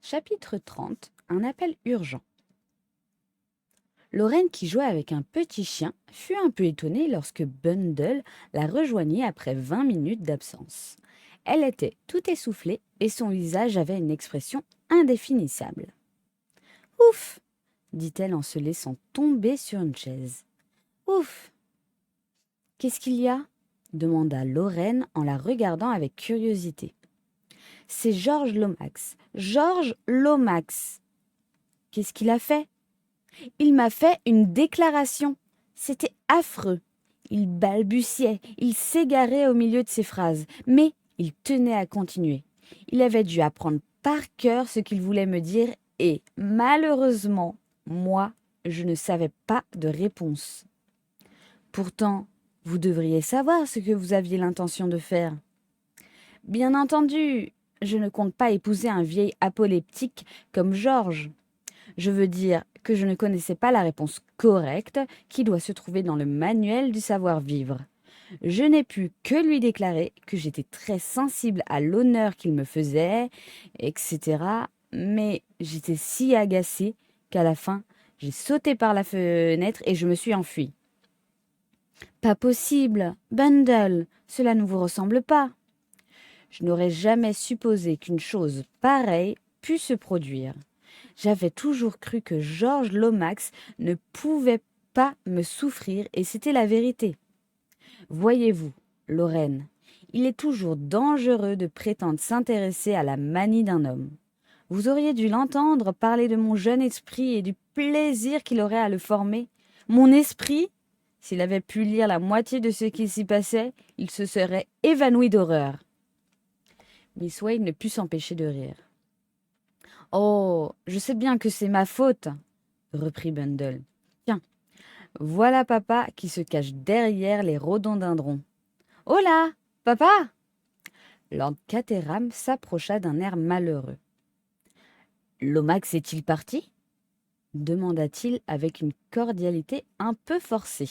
Chapitre 30. Un appel urgent. Lorraine, qui jouait avec un petit chien, fut un peu étonnée lorsque Bundle la rejoignit après 20 minutes d'absence. Elle était tout essoufflée et son visage avait une expression indéfinissable. Ouf, dit-elle en se laissant tomber sur une chaise. Ouf. Qu'est-ce qu'il y a demanda Lorraine en la regardant avec curiosité. C'est Georges Lomax. Georges Lomax. Qu'est-ce qu'il a fait? Il m'a fait une déclaration. C'était affreux. Il balbutiait, il s'égarait au milieu de ses phrases, mais il tenait à continuer. Il avait dû apprendre par cœur ce qu'il voulait me dire et, malheureusement, moi, je ne savais pas de réponse. Pourtant, vous devriez savoir ce que vous aviez l'intention de faire. Bien entendu, je ne compte pas épouser un vieil apoleptique comme Georges. Je veux dire que je ne connaissais pas la réponse correcte qui doit se trouver dans le manuel du savoir-vivre. Je n'ai pu que lui déclarer que j'étais très sensible à l'honneur qu'il me faisait, etc. Mais j'étais si agacée qu'à la fin, j'ai sauté par la fenêtre et je me suis enfuie. Pas possible, Bundle, cela ne vous ressemble pas. Je n'aurais jamais supposé qu'une chose pareille pût se produire. J'avais toujours cru que Georges Lomax ne pouvait pas me souffrir et c'était la vérité. Voyez-vous, Lorraine, il est toujours dangereux de prétendre s'intéresser à la manie d'un homme. Vous auriez dû l'entendre parler de mon jeune esprit et du plaisir qu'il aurait à le former. Mon esprit, s'il avait pu lire la moitié de ce qui s'y passait, il se serait évanoui d'horreur. Miss Wade ne put s'empêcher de rire. Oh, je sais bien que c'est ma faute, reprit Bundle. Tiens, voilà papa qui se cache derrière les rhododendrons. Oh là, papa! Lord Caterham s'approcha d'un air malheureux. Lomax est-il parti? Demanda-t-il avec une cordialité un peu forcée.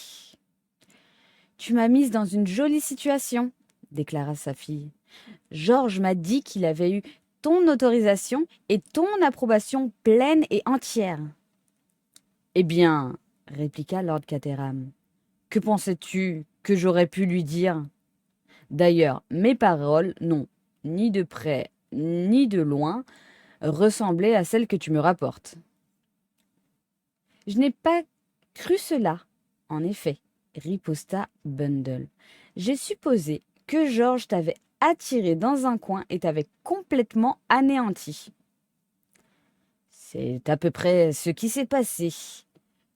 Tu m'as mise dans une jolie situation, déclara sa fille. Georges m'a dit qu'il avait eu ton autorisation et ton approbation pleine et entière. Eh bien, répliqua Lord Caterham, que pensais-tu que j'aurais pu lui dire? D'ailleurs, mes paroles n'ont, ni de près ni de loin, ressemblé à celles que tu me rapportes. Je n'ai pas cru cela, en effet, riposta Bundle. J'ai supposé que Georges t'avait attiré dans un coin et t'avait complètement anéanti. C'est à peu près ce qui s'est passé.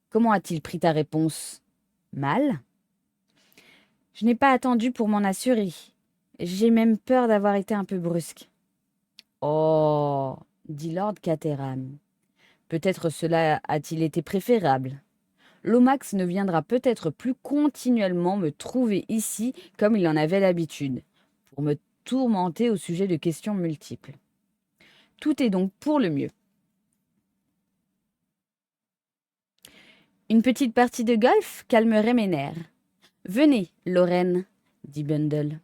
Comment a-t-il pris ta réponse? Mal? Je n'ai pas attendu pour m'en assurer. J'ai même peur d'avoir été un peu brusque. Oh, dit Lord Caterham. Peut-être cela a-t-il été préférable. Lomax ne viendra peut-être plus continuellement me trouver ici comme il en avait l'habitude, pour me tourmenter au sujet de questions multiples. Tout est donc pour le mieux. Une petite partie de golf calmerait mes nerfs. Venez, Lorraine, dit Bundle.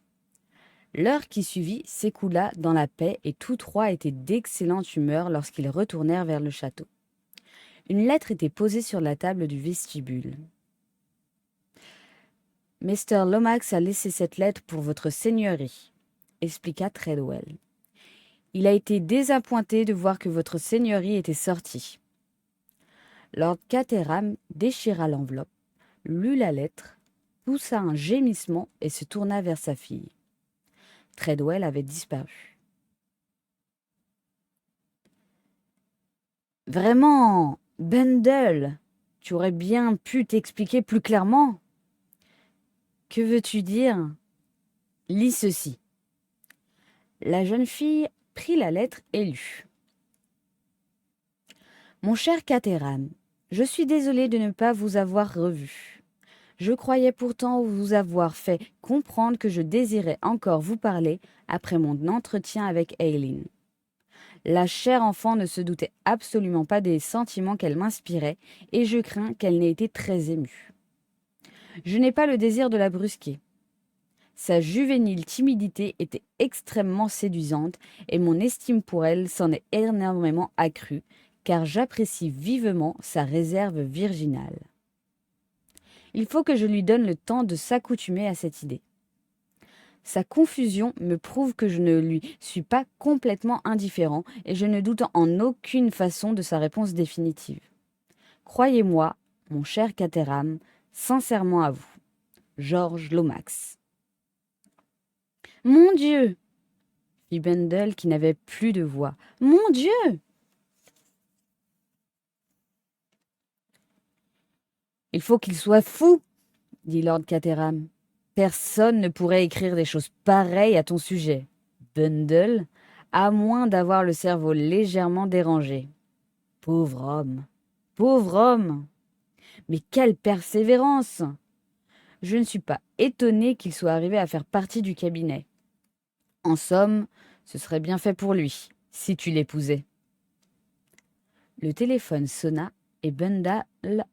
L'heure qui suivit s'écoula dans la paix et tous trois étaient d'excellente humeur lorsqu'ils retournèrent vers le château. Une lettre était posée sur la table du vestibule. Mr. Lomax a laissé cette lettre pour votre seigneurie, expliqua Treadwell. Il a été désappointé de voir que votre seigneurie était sortie. Lord Caterham déchira l'enveloppe, lut la lettre, poussa un gémissement et se tourna vers sa fille. Treadwell avait disparu. Vraiment, Bundle, tu aurais bien pu t'expliquer plus clairement. Que veux-tu dire? Lis ceci. La jeune fille prit la lettre et lut. Mon cher Caterham, je suis désolée de ne pas vous avoir revu. Je croyais pourtant vous avoir fait comprendre que je désirais encore vous parler après mon entretien avec Aileen. La chère enfant ne se doutait absolument pas des sentiments qu'elle m'inspirait et je crains qu'elle n'ait été très émue. Je n'ai pas le désir de la brusquer. Sa juvénile timidité était extrêmement séduisante et mon estime pour elle s'en est énormément accrue, car j'apprécie vivement sa réserve virginale. Il faut que je lui donne le temps de s'accoutumer à cette idée. Sa confusion me prouve que je ne lui suis pas complètement indifférent et je ne doute en aucune façon de sa réponse définitive. Croyez-moi, mon cher Caterham, sincèrement à vous. Georges Lomax. Mon Dieu! Fit Bundle qui n'avait plus de voix. Mon Dieu! Il faut qu'il soit fou, dit Lord Caterham. Personne ne pourrait écrire des choses pareilles à ton sujet, Bundle, à moins d'avoir le cerveau légèrement dérangé. Pauvre homme, pauvre homme! Mais quelle persévérance! Je ne suis pas étonnée qu'il soit arrivé à faire partie du cabinet. En somme, ce serait bien fait pour lui, si tu l'épousais. Le téléphone sonna et Bundle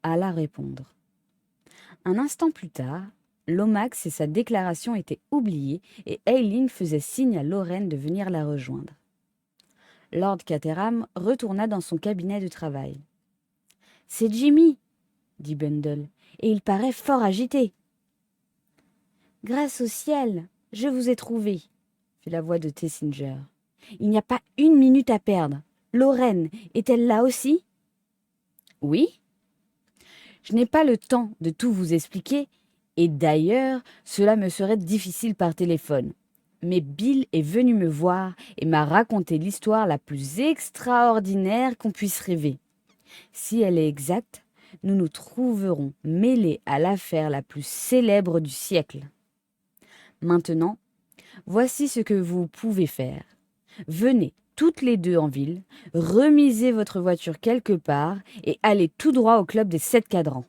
alla répondre. Un instant plus tard, Lomax et sa déclaration étaient oubliés et Aileen faisait signe à Lorraine de venir la rejoindre. Lord Caterham retourna dans son cabinet de travail. « C'est Jimmy, dit Bundle, et il paraît fort agité. »« Grâce au ciel, je vous ai trouvé, » fit la voix de Tessinger. « Il n'y a pas une minute à perdre. Lorraine, est-elle là aussi ?»« Oui. » « Je n'ai pas le temps de tout vous expliquer, et d'ailleurs, cela me serait difficile par téléphone. Mais Bill est venu me voir et m'a raconté l'histoire la plus extraordinaire qu'on puisse rêver. Si elle est exacte, nous nous trouverons mêlés à l'affaire la plus célèbre du siècle. Maintenant, voici ce que vous pouvez faire. Venez toutes les deux en ville, remisez votre voiture quelque part et allez tout droit au club des 7 cadrans.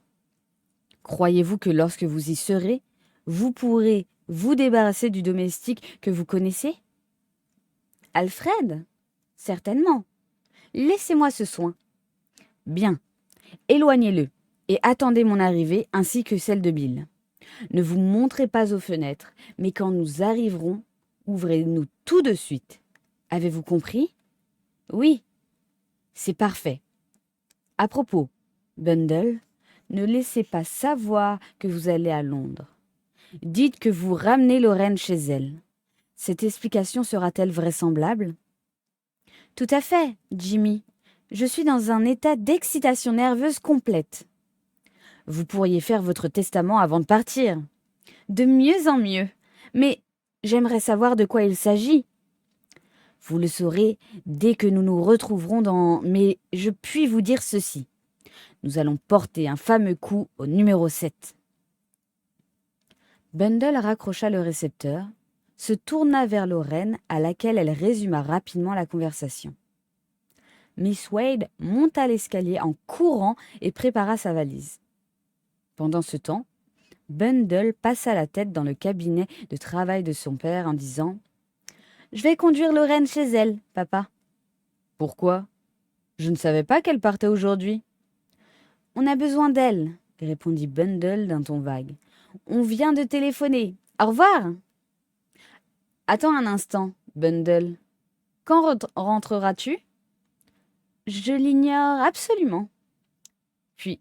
Croyez-vous que lorsque vous y serez, vous pourrez vous débarrasser du domestique que vous connaissez ? Alfred ? Certainement. Laissez-moi ce soin. Bien, éloignez-le et attendez mon arrivée ainsi que celle de Bill. Ne vous montrez pas aux fenêtres, mais quand nous arriverons, ouvrez-nous tout de suite. Avez-vous compris ? Oui, c'est parfait. À propos, Bundle, ne laissez pas savoir que vous allez à Londres. Dites que vous ramenez Lorraine chez elle. Cette explication sera-t-elle vraisemblable ? Tout à fait, Jimmy. Je suis dans un état d'excitation nerveuse complète. Vous pourriez faire votre testament avant de partir. De mieux en mieux. Mais j'aimerais savoir de quoi il s'agit. Vous le saurez dès que nous nous retrouverons dans... Mais je puis vous dire ceci. Nous allons porter un fameux coup au numéro 7. Bundle raccrocha le récepteur, se tourna vers Lorraine à laquelle elle résuma rapidement la conversation. Miss Wade monta l'escalier en courant et prépara sa valise. Pendant ce temps, Bundle passa la tête dans le cabinet de travail de son père en disant « Je vais conduire Lorraine chez elle, papa. »« Pourquoi ? Je ne savais pas qu'elle partait aujourd'hui. »« On a besoin d'elle, » répondit Bundle d'un ton vague. « On vient de téléphoner. Au revoir !»« Attends un instant, Bundle. Quand rentreras-tu ? » ?»« Je l'ignore absolument. » Puis,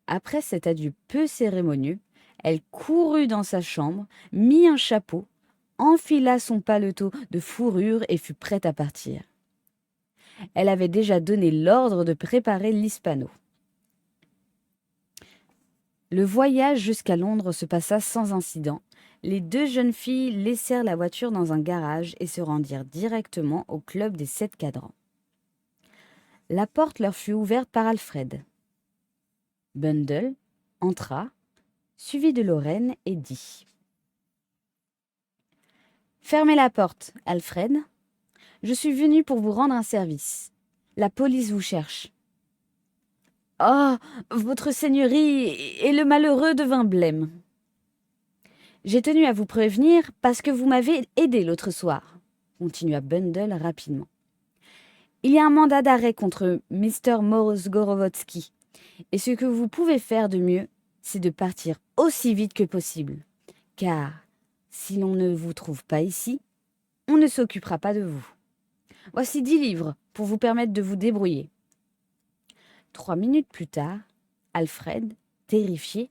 après cet adieu peu cérémonieux, elle courut dans sa chambre, mit un chapeau, enfila son paletot de fourrure et fut prête à partir. Elle avait déjà donné l'ordre de préparer l'hispano. Le voyage jusqu'à Londres se passa sans incident. Les deux jeunes filles laissèrent la voiture dans un garage et se rendirent directement au club des 7 cadrans. La porte leur fut ouverte par Alfred. Bundle entra, suivi de Lorraine, et dit « Fermez la porte, Alfred. Je suis venu pour vous rendre un service. La police vous cherche. »« Oh, votre seigneurie et le malheureux devint blême. »« J'ai tenu à vous prévenir parce que vous m'avez aidé l'autre soir, » continua Bundle rapidement. « Il y a un mandat d'arrêt contre Mr. Morozgorovodsky, et ce que vous pouvez faire de mieux, c'est de partir aussi vite que possible, car Si l'on ne vous trouve pas ici, on ne s'occupera pas de vous. Voici 10 livres pour vous permettre de vous débrouiller. 3 minutes plus tard, Alfred, terrifié,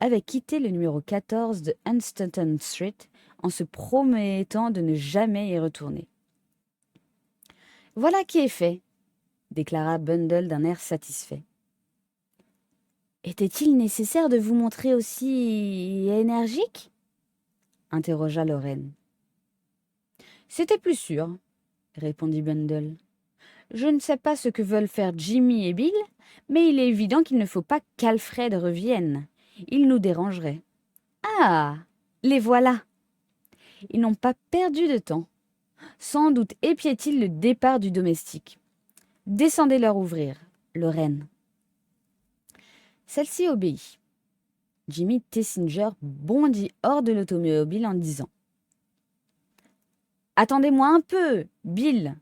avait quitté le numéro 14 de Hunstanton Street en se promettant de ne jamais y retourner. « Voilà qui est fait », déclara Bundle d'un air satisfait. « Était-il nécessaire de vous montrer aussi énergique ?» interrogea Lorraine. « C'était plus sûr, » répondit Bundle. « Je ne sais pas ce que veulent faire Jimmy et Bill, mais il est évident qu'il ne faut pas qu'Alfred revienne. Il nous dérangerait. »« Ah, les voilà !» Ils n'ont pas perdu de temps. Sans doute épiaient-ils le départ du domestique. « Descendez leur ouvrir, Lorraine. » Celle-ci obéit. Jimmy Tessinger bondit hors de l'automobile en disant « Attendez-moi un peu, Bill,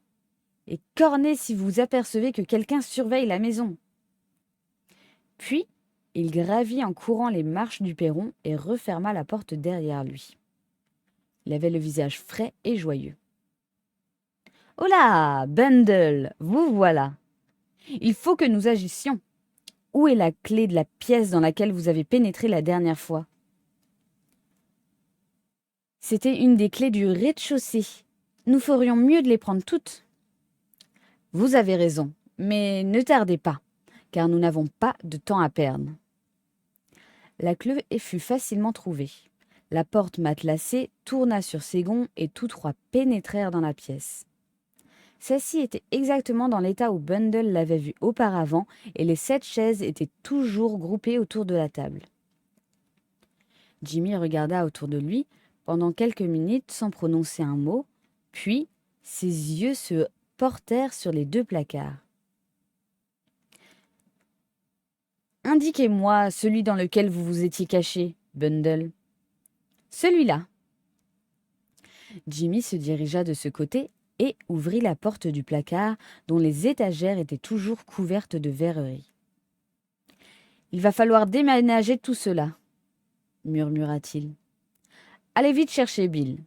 et cornez si vous apercevez que quelqu'un surveille la maison. » Puis, il gravit en courant les marches du perron et referma la porte derrière lui. Il avait le visage frais et joyeux. « Hola, Bundle, vous voilà. Il faut que nous agissions. Où est la clé de la pièce dans laquelle vous avez pénétré la dernière fois ? » C'était une des clés du rez-de-chaussée. Nous ferions mieux de les prendre toutes. Vous avez raison, mais ne tardez pas, car nous n'avons pas de temps à perdre. La clé fut facilement trouvée. La porte matelassée tourna sur ses gonds et tous trois pénétrèrent dans la pièce. Celle-ci était exactement dans l'état où Bundle l'avait vue auparavant et les 7 chaises étaient toujours groupées autour de la table. Jimmy regarda autour de lui pendant quelques minutes sans prononcer un mot, puis ses yeux se portèrent sur les 2 placards. « Indiquez-moi celui dans lequel vous vous étiez caché, Bundle. »« Celui-là. » Jimmy se dirigea de ce côté et ouvrit la porte du placard dont les étagères étaient toujours couvertes de verreries. « Il va falloir déménager tout cela, » murmura-t-il. « Allez vite chercher Bill.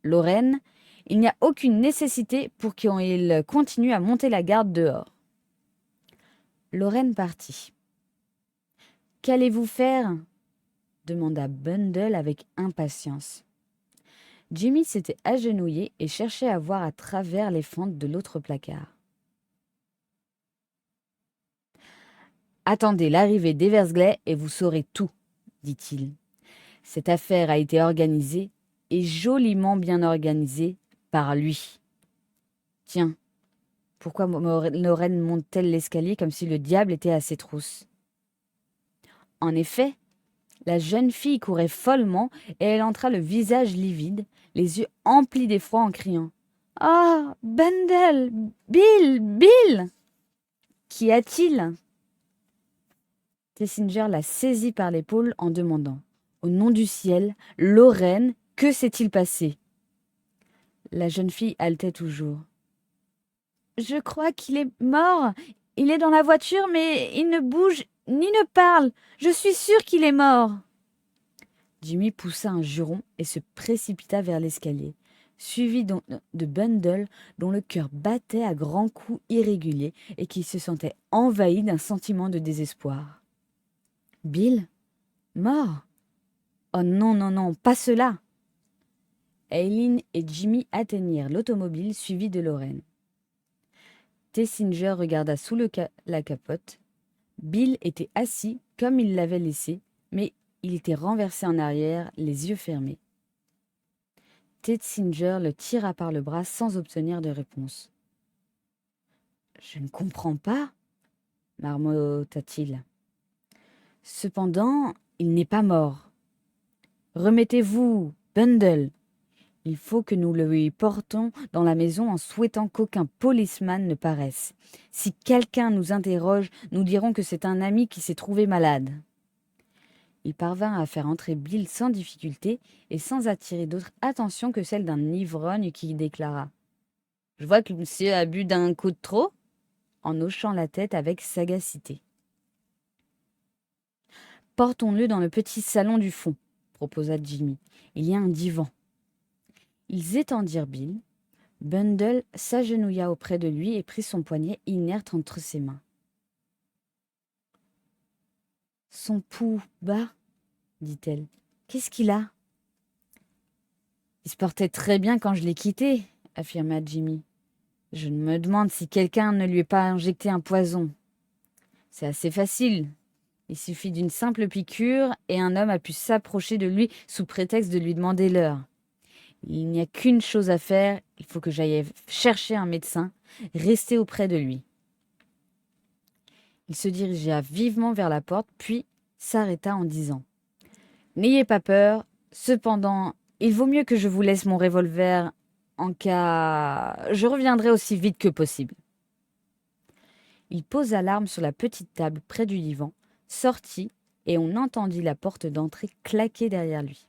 Lorraine, il n'y a aucune nécessité pour qu'il continue à monter la garde dehors. » Lorraine partit. « Qu'allez-vous faire ? » demanda Bundle avec impatience. Jimmy s'était agenouillé et cherchait à voir à travers les fentes de l'autre placard. « Attendez l'arrivée d'Eversgley et vous saurez tout, » dit-il. « Cette affaire a été organisée, et joliment bien organisée, par lui. Tiens, pourquoi Lorraine monte-t-elle l'escalier comme si le diable était à ses trousses ? » En effet, la jeune fille courait follement et elle entra le visage livide, les yeux emplis d'effroi en criant « Ah, Bundle, Bill, Bill ! Qu'y a-t-il » Tessinger la saisit par l'épaule en demandant « Au nom du ciel, Lorraine, que s'est-il passé ?» La jeune fille haletait toujours. « Je crois qu'il est mort. Il est dans la voiture, mais il ne bouge ni ne parle. Je suis sûre qu'il est mort. » Jimmy poussa un juron et se précipita vers l'escalier, suivi de Bundle dont le cœur battait à grands coups irréguliers et qui se sentait envahi d'un sentiment de désespoir. « Bill ? Mort ? Oh non, non, non, pas cela !» Eileen et Jimmy atteignirent l'automobile suivis de Lorraine. Tessinger regarda sous la capote. Bill était assis comme il l'avait laissé, mais il était renversé en arrière, les yeux fermés. Tessinger le tira par le bras sans obtenir de réponse. « Je ne comprends pas, » marmotta-t-il. « Cependant, il n'est pas mort. Remettez-vous, Bundle. Il faut que nous le lui portons dans la maison en souhaitant qu'aucun policeman ne paraisse. Si quelqu'un nous interroge, nous dirons que c'est un ami qui s'est trouvé malade. » Il parvint à faire entrer Bill sans difficulté et sans attirer d'autre attention que celle d'un ivrogne qui déclara « Je vois que monsieur a bu d'un coup de trop » en hochant la tête avec sagacité. « Portons-le dans le petit salon du fond, » proposa Jimmy. « Il y a un divan. Ils étendirent Bill. Bundle s'agenouilla auprès de lui et prit son poignet inerte entre ses mains. Son pouls bas, dit-elle. Qu'est-ce qu'il a? Il se portait très bien quand je l'ai quitté, affirma Jimmy. Je me demande si quelqu'un ne lui ait pas injecté un poison. C'est assez facile. Il suffit d'une simple piqûre et un homme a pu s'approcher de lui sous prétexte de lui demander l'heure. Il n'y a qu'une chose à faire, il faut que j'aille chercher un médecin, rester auprès de lui. Il se dirigea vivement vers la porte, puis s'arrêta en disant « N'ayez pas peur, cependant, il vaut mieux que je vous laisse mon revolver en cas... Je reviendrai aussi vite que possible. » Il posa l'arme sur la petite table près du divan, sortit et on entendit la porte d'entrée claquer derrière lui.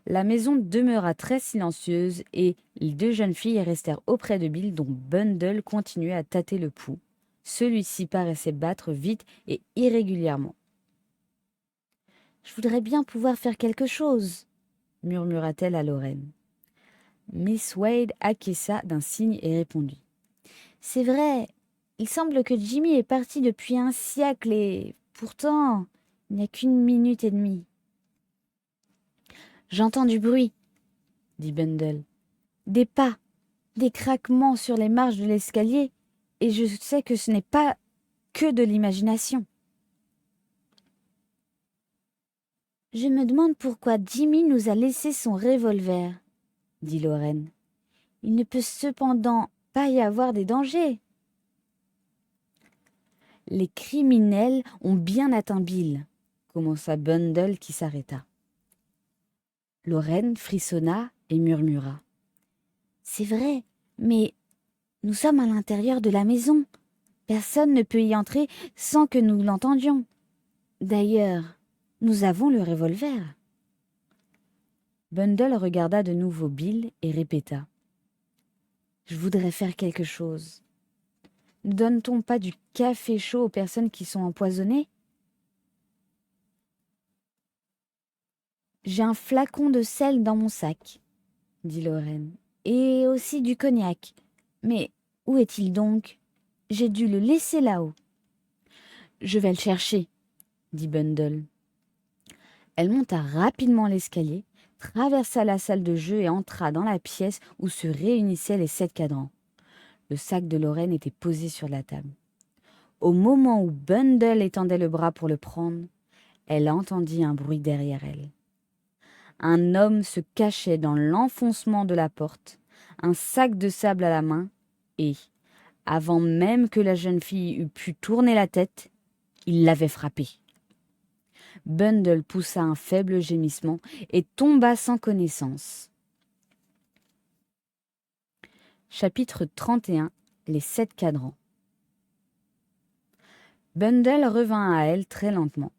La maison demeura très silencieuse et les deux jeunes filles restèrent auprès de Bill dont Bundle continuait à tâter le pouls. Celui-ci paraissait battre vite et irrégulièrement. « Je voudrais bien pouvoir faire quelque chose, » murmura-t-elle à Lorraine. Miss Wade acquiesça d'un signe et répondit. « C'est vrai, il semble que Jimmy est parti depuis un siècle et pourtant, il n'y a qu'une minute et demie. » « J'entends du bruit, » dit Bundle. « Des pas, des craquements sur les marches de l'escalier, et je sais que ce n'est pas que de l'imagination. » « Je me demande pourquoi Jimmy nous a laissé son revolver, » dit Lorraine. « Il ne peut cependant pas y avoir des dangers. » « Les criminels ont bien atteint Bill, » commença Bundle qui s'arrêta. Lorraine frissonna et murmura. « C'est vrai, mais nous sommes à l'intérieur de la maison. Personne ne peut y entrer sans que nous l'entendions. D'ailleurs, nous avons le revolver. » Bundle regarda de nouveau Bill et répéta. « Je voudrais faire quelque chose. Ne donne-t-on pas du café chaud aux personnes qui sont empoisonnées ? » « J'ai un flacon de sel dans mon sac, » dit Lorraine, « et aussi du cognac. Mais où est-il donc ? J'ai dû le laisser là-haut. »« Je vais le chercher, » dit Bundle. Elle monta rapidement l'escalier, traversa la salle de jeu et entra dans la pièce où se réunissaient les 7 cadrans. Le sac de Lorraine était posé sur la table. Au moment où Bundle étendait le bras pour le prendre, elle entendit un bruit derrière elle. Un homme se cachait dans l'enfoncement de la porte, un sac de sable à la main, et, avant même que la jeune fille eût pu tourner la tête, il l'avait frappée. Bundle poussa un faible gémissement et tomba sans connaissance. Chapitre 31. Les 7 cadrans. Bundle revint à elle très lentement.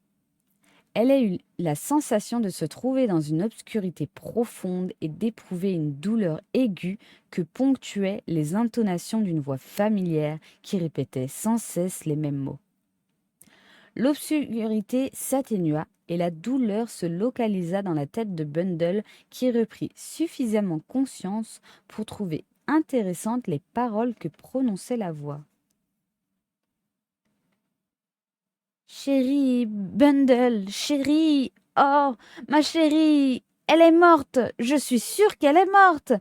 Elle a eu la sensation de se trouver dans une obscurité profonde et d'éprouver une douleur aiguë que ponctuaient les intonations d'une voix familière qui répétait sans cesse les mêmes mots. L'obscurité s'atténua et la douleur se localisa dans la tête de Bundle qui reprit suffisamment conscience pour trouver intéressantes les paroles que prononçait la voix. « Chérie, Bundle, chérie, oh, ma chérie, elle est morte, je suis sûre qu'elle est morte.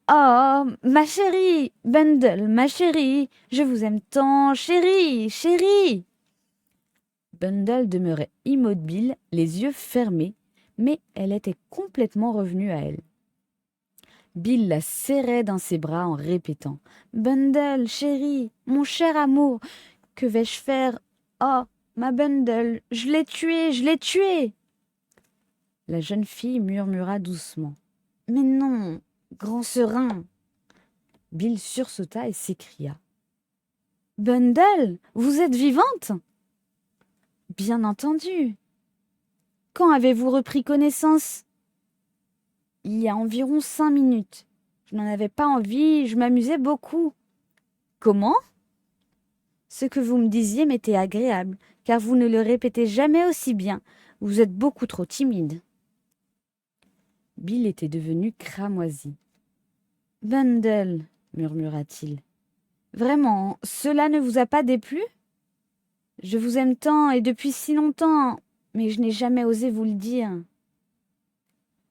Oh, ma chérie, Bundle, ma chérie, je vous aime tant, chérie, chérie. » Bundle demeurait immobile, les yeux fermés, mais elle était complètement revenue à elle. Bill la serrait dans ses bras en répétant « Bundle, chérie, mon cher amour, que vais-je faire? Oh, ma Bundle, je l'ai tué, je l'ai tué !» La jeune fille murmura doucement « Mais non, grand serin !» Bill sursauta et s'écria « Bundle, vous êtes vivante ?»« Bien entendu. Quand avez-vous repris connaissance ? » ?»« Il y a environ 5 minutes. Je n'en avais pas envie, je m'amusais beaucoup. »« Comment ? » ?»« Ce que vous me disiez m'était agréable, car vous ne le répétez jamais aussi bien. Vous êtes beaucoup trop timide. » Bill était devenu cramoisi. Bundle, murmura-t-il. Vraiment, cela ne vous a pas déplu? Je vous aime tant et depuis si longtemps, mais je n'ai jamais osé vous le dire.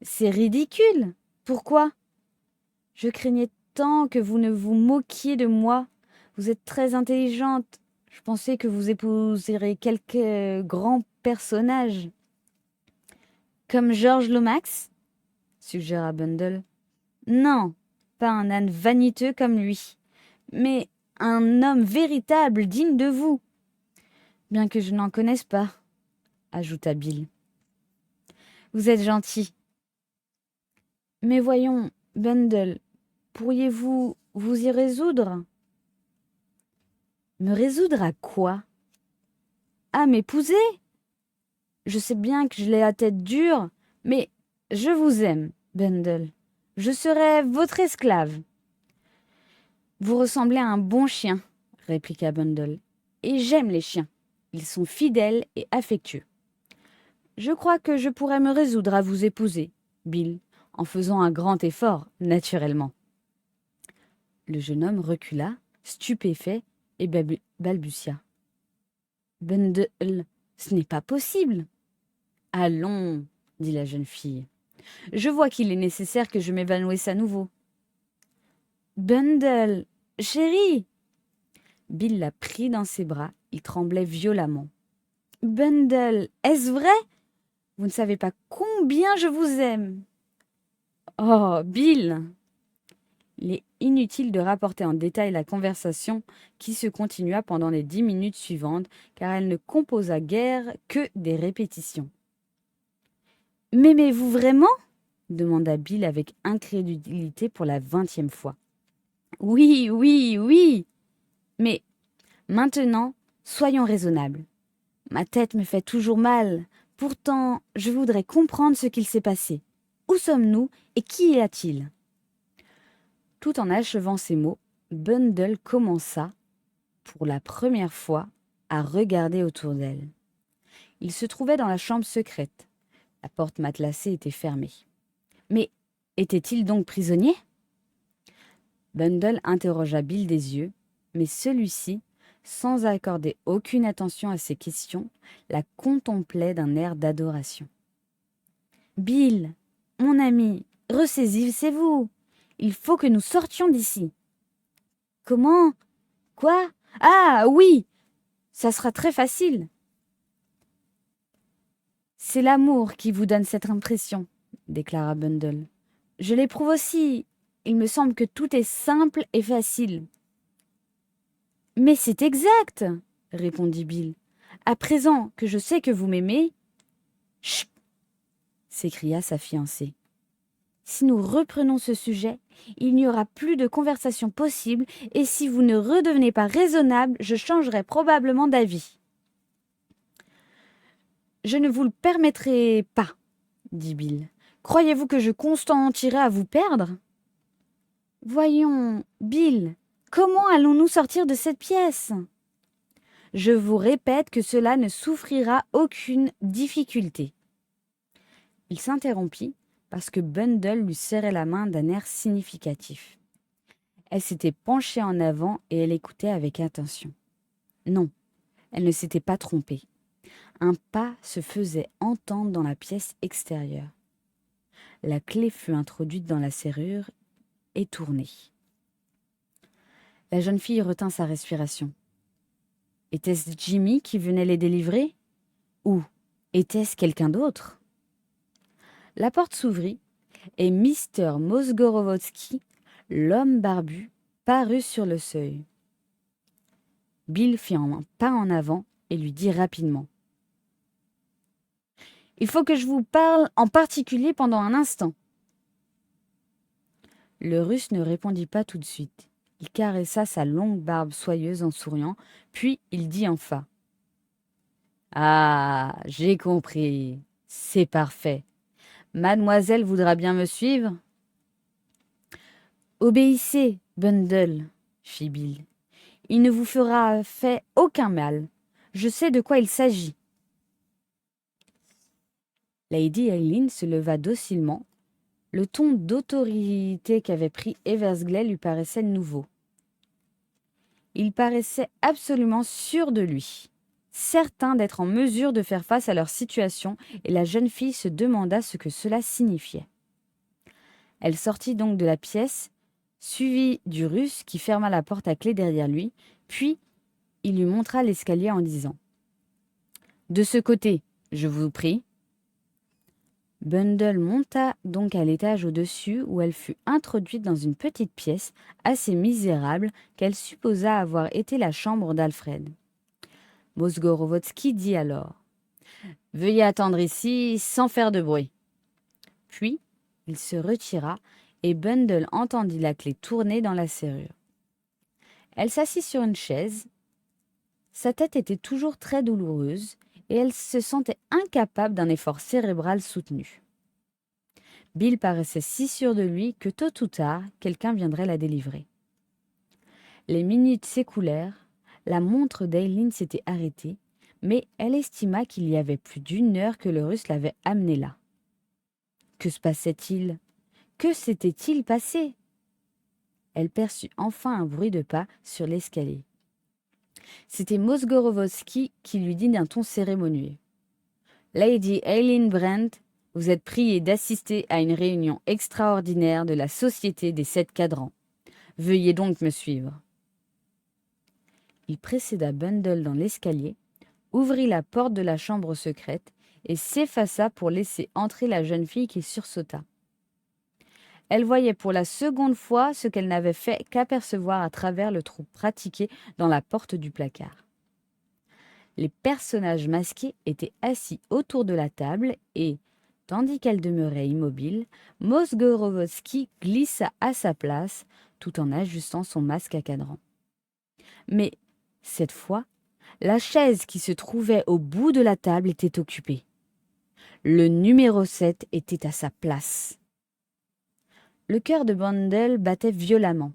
C'est ridicule. Pourquoi? Je craignais tant que vous ne vous moquiez de moi. Vous êtes très intelligente. Je pensais que vous épouserez quelque grand personnage. Comme George Lomax? Suggéra Bundle. Non, pas un âne vaniteux comme lui, mais un homme véritable, digne de vous. Bien que je n'en connaisse pas, ajouta Bill. Vous êtes gentil. Mais voyons, Bundle, pourriez-vous vous y résoudre? Me résoudre à quoi? À m'épouser? Je sais bien que je l'ai la tête dure, mais je vous aime, Bundle. Je serai votre esclave. Vous ressemblez à un bon chien, répliqua Bundle. Et j'aime les chiens. Ils sont fidèles et affectueux. Je crois que je pourrais me résoudre à vous épouser, Bill, en faisant un grand effort, naturellement. Le jeune homme recula, stupéfait, et balbutia. Bundle, ce n'est pas possible. Allons, dit la jeune fille. Je vois qu'il est nécessaire que je m'évanouisse à nouveau. Bundle, chérie! Bill la prit dans ses bras, il tremblait violemment. Bundle, est-ce vrai? Vous ne savez pas combien je vous aime. Oh, Bill! Il est inutile de rapporter en détail la conversation qui se continua pendant les 10 minutes suivantes, car elle ne composa guère que des répétitions. M'aimez-vous vraiment? Demanda Bill avec incrédulité pour la 20e fois. Oui, oui, oui. Mais maintenant, soyons raisonnables. Ma tête me fait toujours mal. Pourtant, je voudrais comprendre ce qu'il s'est passé. Où sommes-nous et qui y a-t-il? Tout en achevant ces mots, Bundle commença, pour la première fois, à regarder autour d'elle. Il se trouvait dans la chambre secrète. La porte matelassée était fermée. Mais était-il donc prisonnier? Bundle interrogea Bill des yeux, mais celui-ci, sans accorder aucune attention à ses questions, la contemplait d'un air d'adoration. « Bill, mon ami, ressaisissez-vous. Il faut que nous sortions d'ici. »« Comment? Quoi? Ah, oui! Ça sera très facile. »« C'est l'amour qui vous donne cette impression, » déclara Bundle. « Je l'éprouve aussi. Il me semble que tout est simple et facile. »« Mais c'est exact, » répondit Bill. « À présent que je sais que vous m'aimez... »« Chut !» s'écria sa fiancée. « Si nous reprenons ce sujet, il n'y aura plus de conversation possible, et si vous ne redevenez pas raisonnable, je changerai probablement d'avis. »« Je ne vous le permettrai pas, » dit Bill. « Croyez-vous que je consentirai à vous perdre ? » « Voyons, Bill, comment allons-nous sortir de cette pièce ? » « Je vous répète que cela ne souffrira aucune difficulté. » Il s'interrompit parce que Bundle lui serrait la main d'un air significatif. Elle s'était penchée en avant et elle écoutait avec attention. Non, elle ne s'était pas trompée. Un pas se faisait entendre dans la pièce extérieure. La clé fut introduite dans la serrure et tournée. La jeune fille retint sa respiration. Était-ce Jimmy qui venait les délivrer? Ou était-ce quelqu'un d'autre? La porte s'ouvrit et Mr. Mosgorowodsky, l'homme barbu, parut sur le seuil. Bill fit un pas en avant et lui dit rapidement. « Il faut que je vous parle en particulier pendant un instant. » Le Russe ne répondit pas tout de suite. Il caressa sa longue barbe soyeuse en souriant, puis il dit enfin. « Ah, j'ai compris. C'est parfait. Mademoiselle voudra bien me suivre? »« Obéissez, Bundle, » fit Bill. « Il ne vous fera fait aucun mal. Je sais de quoi il s'agit. » Lady Eileen se leva docilement, Le ton d'autorité qu'avait pris Eversgley lui paraissait nouveau. Il paraissait absolument sûr de lui, certain d'être en mesure de faire face à leur situation, et la jeune fille se demanda ce que cela signifiait. Elle sortit donc de la pièce, suivie du Russe qui ferma la porte à clé derrière lui, puis il lui montra l'escalier en disant « De ce côté, je vous prie ». Bundle monta donc à l'étage au-dessus où elle fut introduite dans une petite pièce assez misérable qu'elle supposa avoir été la chambre d'Alfred. Mosgorovodsky dit alors « Veuillez attendre ici sans faire de bruit ». Puis il se retira et Bundle entendit la clé tourner dans la serrure. Elle s'assit sur une chaise. Sa tête était toujours très douloureuse et elle se sentait incapable d'un effort cérébral soutenu. Bill paraissait si sûr de lui que tôt ou tard, quelqu'un viendrait la délivrer. Les minutes s'écoulèrent, la montre d'Eileen s'était arrêtée, mais elle estima qu'il y avait plus d'1 heure que le Russe l'avait amenée là. Que se passait-il? Que s'était-il passé? Elle perçut enfin un bruit de pas sur l'escalier. C'était Mosgorovodsky qui lui dit d'un ton cérémonieux. « Lady Eileen Brent, vous êtes priée d'assister à une réunion extraordinaire de la Société des 7 cadrans. Veuillez donc me suivre. » Il précéda Bundle dans l'escalier, ouvrit la porte de la chambre secrète et s'effaça pour laisser entrer la jeune fille qui sursauta. Elle voyait pour la seconde fois ce qu'elle n'avait fait qu'apercevoir à travers le trou pratiqué dans la porte du placard. Les personnages masqués étaient assis autour de la table et, tandis qu'elle demeurait immobile, Mosgorovodsky glissa à sa place tout en ajustant son masque à cadran. Mais, cette fois, la chaise qui se trouvait au bout de la table était occupée. Le numéro 7 était à sa place. Le cœur de Bundle battait violemment.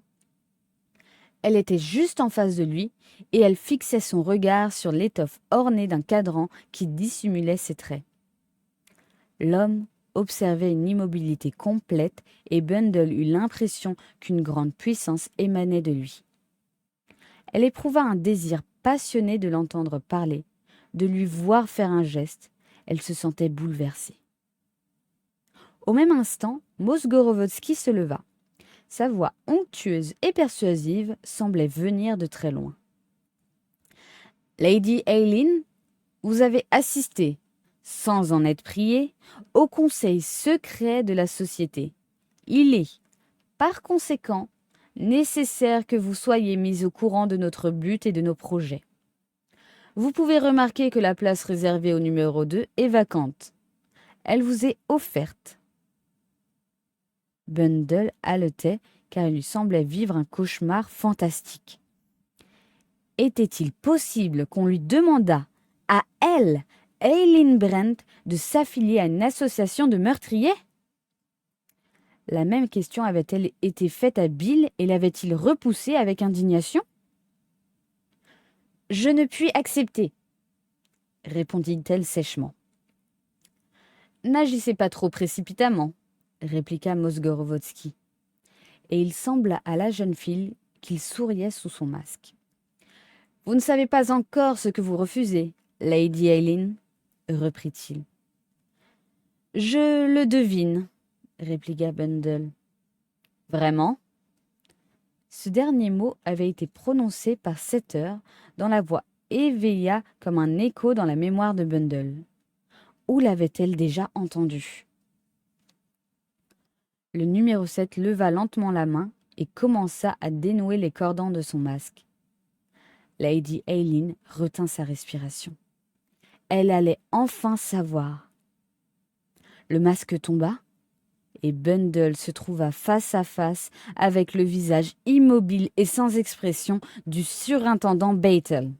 Elle était juste en face de lui et elle fixait son regard sur l'étoffe ornée d'un cadran qui dissimulait ses traits. L'homme observait une immobilité complète et Bundle eut l'impression qu'une grande puissance émanait de lui. Elle éprouva un désir passionné de l'entendre parler, de lui voir faire un geste. Elle se sentait bouleversée. Au même instant, Mosgorovodsky se leva. Sa voix onctueuse et persuasive semblait venir de très loin. « Lady Eileen, vous avez assisté, sans en être priée, au conseil secret de la société. Il est, par conséquent, nécessaire que vous soyez mis au courant de notre but et de nos projets. Vous pouvez remarquer que la place réservée au numéro 2 est vacante. Elle vous est offerte. » Bundle haletait car il lui semblait vivre un cauchemar fantastique. Était-il possible qu'on lui demandât, à elle, Eileen Brent, de s'affilier à une association de meurtriers? La même question avait-elle été faite à Bill et l'avait-il repoussée avec indignation? « Je ne puis accepter, » répondit-elle sèchement. « N'agissez pas trop précipitamment, » répliqua Mosgorovodsky. Et il sembla à la jeune fille qu'il souriait sous son masque. « Vous ne savez pas encore ce que vous refusez, Lady Eileen, » reprit-il. « Je le devine, » répliqua Bundle. « Vraiment ?» Ce dernier mot avait été prononcé par 7 heures, dont la voix éveilla comme un écho dans la mémoire de Bundle. Où l'avait-elle déjà entendu? Le numéro 7 leva lentement la main et commença à dénouer les cordons de son masque. Lady Eileen retint sa respiration. Elle allait enfin savoir. Le masque tomba et Bundle se trouva face à face avec le visage immobile et sans expression du surintendant Battle.